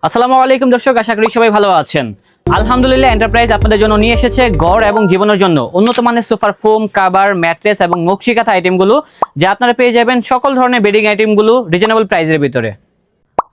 আসসালামু আলাইকুম দর্শক, আশা করি সবাই ভালো আছেন। আলহামদুলিল্লাহ এন্টারপ্রাইজ আপনাদের জন্য নিয়ে এসেছে ঘর এবং জীবনের জন্য উন্নত মানের সোফার ফোম, কাভার, ম্যাট্রেস এবং নকশিকাঁথা আইটেমগুলো, যা আপনারা পেয়ে যাবেন সকল ধরনের বেডিং আইটেমগুলো রিজনেবল প্রাইসের ভিতরে।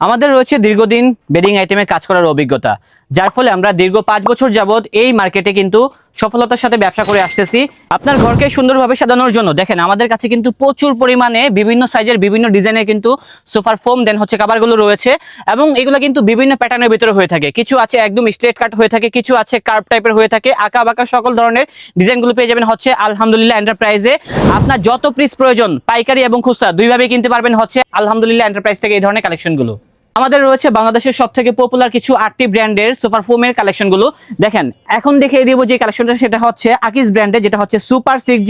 আমাদের রয়েছে দীর্ঘদিন বেডিং আইটেমে কাজ করার অভিজ্ঞতা, যার ফলে আমরা দীর্ঘ 5 বছর যাবত এই মার্কেটে কিন্তু সফলতার সাথে ব্যবসা করে আসতেছি। আপনার ঘরকে সুন্দরভাবে সাজানোর জন্য দেখেন আমাদের কাছে কিন্তু প্রচুর পরিমাণে বিভিন্ন সাইজের বিভিন্ন ডিজাইনের কিন্তু সোফার ফোম দেন হচ্ছে কাভারগুলো রয়েছে, এবং এগুলো কিন্তু বিভিন্ন প্যাটার্নের ভিতরে হয়ে থাকে। কিছু আছে একদম স্ট্রেট কাট হয়ে থাকে, কিছু আছে কার্ভ টাইপের হয়ে থাকে, আঁকা বাঁকা সকল ধরনের ডিজাইনগুলো পেয়ে যাবেন হচ্ছে আলহামদুলিল্লাহ এন্টারপ্রাইজে। আপনার যত পিস প্রয়োজন পাইকারি এবং খুচরা দুইভাবে কিনতে পারবেন হচ্ছে আলহামদুলিল্লাহ এন্টারপ্রাইজ থেকে এই ধরনের কালেকশনগুলো। আমাদের রয়েছে বাংলাদেশের সবথেকে পপুলার কিছু 8টি ব্র্যান্ডের সুপার ফোমের কালেকশনগুলো। দেখেন এখন দেখিয়ে দিব যে কালেকশনটা, সেটা হচ্ছে আকিজ ব্র্যান্ডের, যেটা হচ্ছে সুপার 6G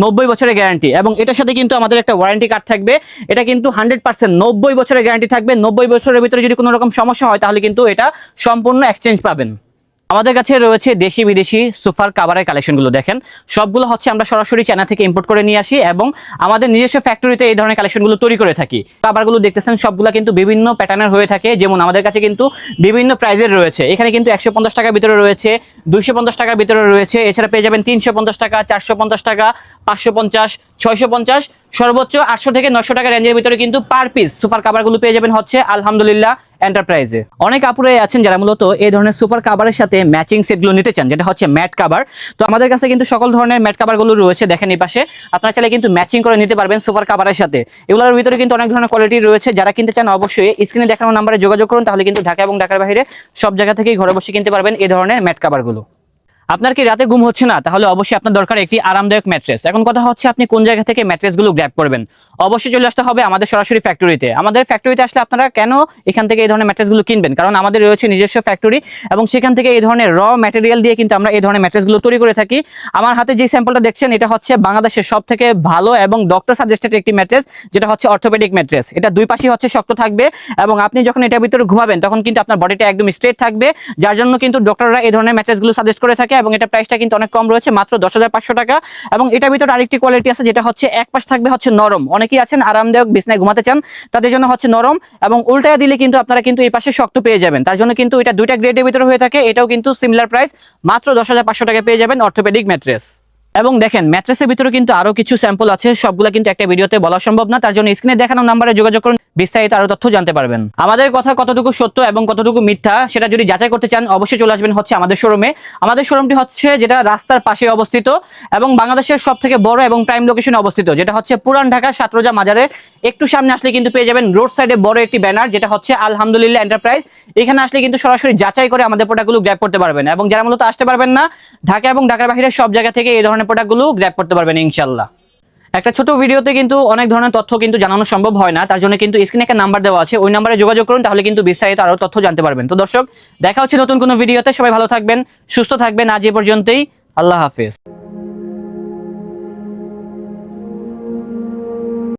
90 বছরের গ্যারান্টি, এবং এটার সাথে কিন্তু আমাদের একটা ওয়ারেন্টি কার্ড থাকবে। এটা কিন্তু 100% 90 বছরের গ্যারান্টি থাকবে। 90 বছরের ভিতরে যদি কোনো রকম সমস্যা হয় তাহলে কিন্তু এটা সম্পূর্ণ এক্সচেঞ্জ পাবেন। আমাদের কাছে রয়েছে দেশি বিদেশি সোফার কাভারের কালেকশনগুলো। দেখেন সবগুলো হচ্ছে আমরা সরাসরি চায়না থেকে ইম্পোর্ট করে নিয়ে আসি এবং আমাদের নিজস্ব ফ্যাক্টরিতে এই ধরনের কালেকশনগুলো তৈরি করে থাকি। কাভারগুলো দেখতেছেন সবগুলো কিন্তু বিভিন্ন প্যাটার্নের হয়ে থাকে, যেমন আমাদের কাছে কিন্তু বিভিন্ন প্রাইজের রয়েছে। এখানে কিন্তু 150 টাকার ভিতরে রয়েছে, 250 টাকার ভিতরে রয়েছে, এছাড়া পেয়ে যাবেন 350 টাকা, 450 টাকা, 550, 650, সর্বোচ্চ 800 থেকে 900 টাকা রেঞ্জের ভিতরে কিন্তু পার পিস সুপার কাভারগুলো পেয়ে যাবেন হচ্ছে আলহামদুলিল্লাহ এন্টারপ্রাইজে। অনেক আপুরাই আছেন যারা মূলত এই ধরনের সুপার কাভারের সাথে ম্যাচিং সেটগুলো নিতে চান, যেটা হচ্ছে ম্যাট কাভার। তো আমাদের কাছে কিন্তু সকল ধরনের ম্যাট কাভারগুলো রয়েছে। দেখেন এই পাশে আপনারা চাইলে কিন্তু ম্যাচিং করে নিতে পারবেন সুপার কাভারের সাথে। এগুলোর ভিতরে কিন্তু অনেক ধরনের কোয়ালিটি রয়েছে। যারা কিনতে চান অবশ্যই স্ক্রিনে দেখানো নাম্বারে যোগাযোগ করুন, তাহলে কিন্তু ঢাকা এবং ঢাকার বাইরে সব জায়গা থেকেই ঘরে বসে কিনতে পারবেন এই ধরনের ম্যাট কাভারগুলো। আপনার কি রাতে ঘুম হচ্ছে না? তাহলে অবশ্যই আপনার দরকার একটি আরামদায়ক ম্যাট্রেস। এখন কথা হচ্ছে আপনি কোন জায়গা থেকে ম্যাট্রেসগুলো গ্র্যাব করবেন। অবশ্যই চলে আসতে হবে আমাদের সরাসরি ফ্যাক্টরিতে। আমাদের ফ্যাক্টরিতে আসলে আপনারা কেন এখান থেকে এই ধরনের ম্যাট্রেসগুলো কিনবেন? কারণ আমাদের রয়েছে নিজস্ব ফ্যাক্টরি এবং সেখান থেকে এই ধরনের র ম্যাটেরিয়াল দিয়ে কিন্তু আমরা এই ধরনের ম্যাট্রেসগুলো তৈরি করে থাকি। আমার হাতে যে স্যাম্পলটা দেখছেন এটা হচ্ছে বাংলাদেশের সবথেকে ভালো এবং ডক্টর সাজেস্টেড একটি ম্যাট্রেস, যেটা হচ্ছে অর্থোপেডিক ম্যাট্রেস। এটা দুই পাশেই হচ্ছে শক্ত থাকবে এবং আপনি যখন এটার ভিতরে ঘুমাবেন তখন কিন্তু আপনার বডিটা একদম স্ট্রেট থাকবে, যার জন্য কিন্তু ডক্টররা এই ধরনের ম্যাট্রেসগুলো সাজেস্ট করে থাকে। এবং এটা প্রাইসটা কিন্তু অনেক কম রয়েছে, মাত্র 10,500 টাকা। এবং এটার ভিতরে আরেকটি কোয়ালিটি আছে, যেটা হচ্ছে এক পাশ থাকবে হচ্ছে নরম। অনেকেই আছেন আরামদায়ক বিছনায় ঘুমাতে চান, তাদের জন্য হচ্ছে নরম, এবং উল্টায়া দিলে কিন্তু আপনারা কিন্তু এই পাশে শক্ত পেয়ে যাবেন। তার জন্য কিন্তু এটা দুইটা গ্রেডের ভিতরে হয়ে থাকে। এটাও কিন্তু সিমিলার প্রাইস, মাত্র 10,500 টাকা পেয়ে যাবেন অর্থোপেডিক ম্যাট্রেস। এবং দেখেন ম্যাট্রেসের ভিতরে কিন্তু আরো কিছু স্যাম্পল আছে, সবগুলা কিন্তু একটা ভিডিওতে বলা সম্ভব না। তার জন্য স্ক্রিনে দেখানো নাম্বারে যোগাযোগ করুন, বিস্তারিত আরো তথ্য জানতে পারবেন। আমাদের কথা কতটুকু সত্য এবং কতটুকু মিথ্যা সেটা যদি যাচাই করতে চান অবশ্যই চলে আসবেন হচ্ছে আমাদের শোরুমে। আমাদের শোরুমটি হচ্ছে যেটা রাস্তার পাশে অবস্থিত এবং বাংলাদেশের সবথেকে বড় এবং প্রাইম লোকেশনে অবস্থিত, যেটা হচ্ছে পুরান ঢাকা সাতরোজা মাজারের একটু সামনে আসলে কিন্তু পেয়ে যাবেন রোড সাইডে বড় একটি ব্যানার, যেটা হচ্ছে আলহামদুলিল্লাহ এন্টারপ্রাইজ। এখানে আসলে কিন্তু সরাসরি যাচাই করে আমাদের প্রোডাক্টগুলো গ্র্যাব করতে পারবেন। এবং যারা মূলত আসতে পারবেন না, ঢাকা এবং ঢাকার বাইরে সব জায়গা থেকে এই ধরনের প্রোডাক্টগুলো গ্র্যাব করতে পারবেন ইনশাআল্লাহ। একটা ছোট ভিডিওতে কিন্তু অনেক ধরনের তথ্য কিন্তু জানানো সম্ভব হয় না, তার জন্য কিন্তু স্ক্রিনে একটা নাম্বার দেওয়া আছে, ওই নাম্বারে যোগাযোগ করুন, তাহলে কিন্তু বিস্তারিত আরো তথ্য জানতে পারবেন। তো দর্শক, দেখা হচ্ছে নতুন কোনো ভিডিওতে। সবাই ভালো থাকবেন, সুস্থ থাকবেন। আজ এ পর্যন্তই, আল্লাহ হাফেজ।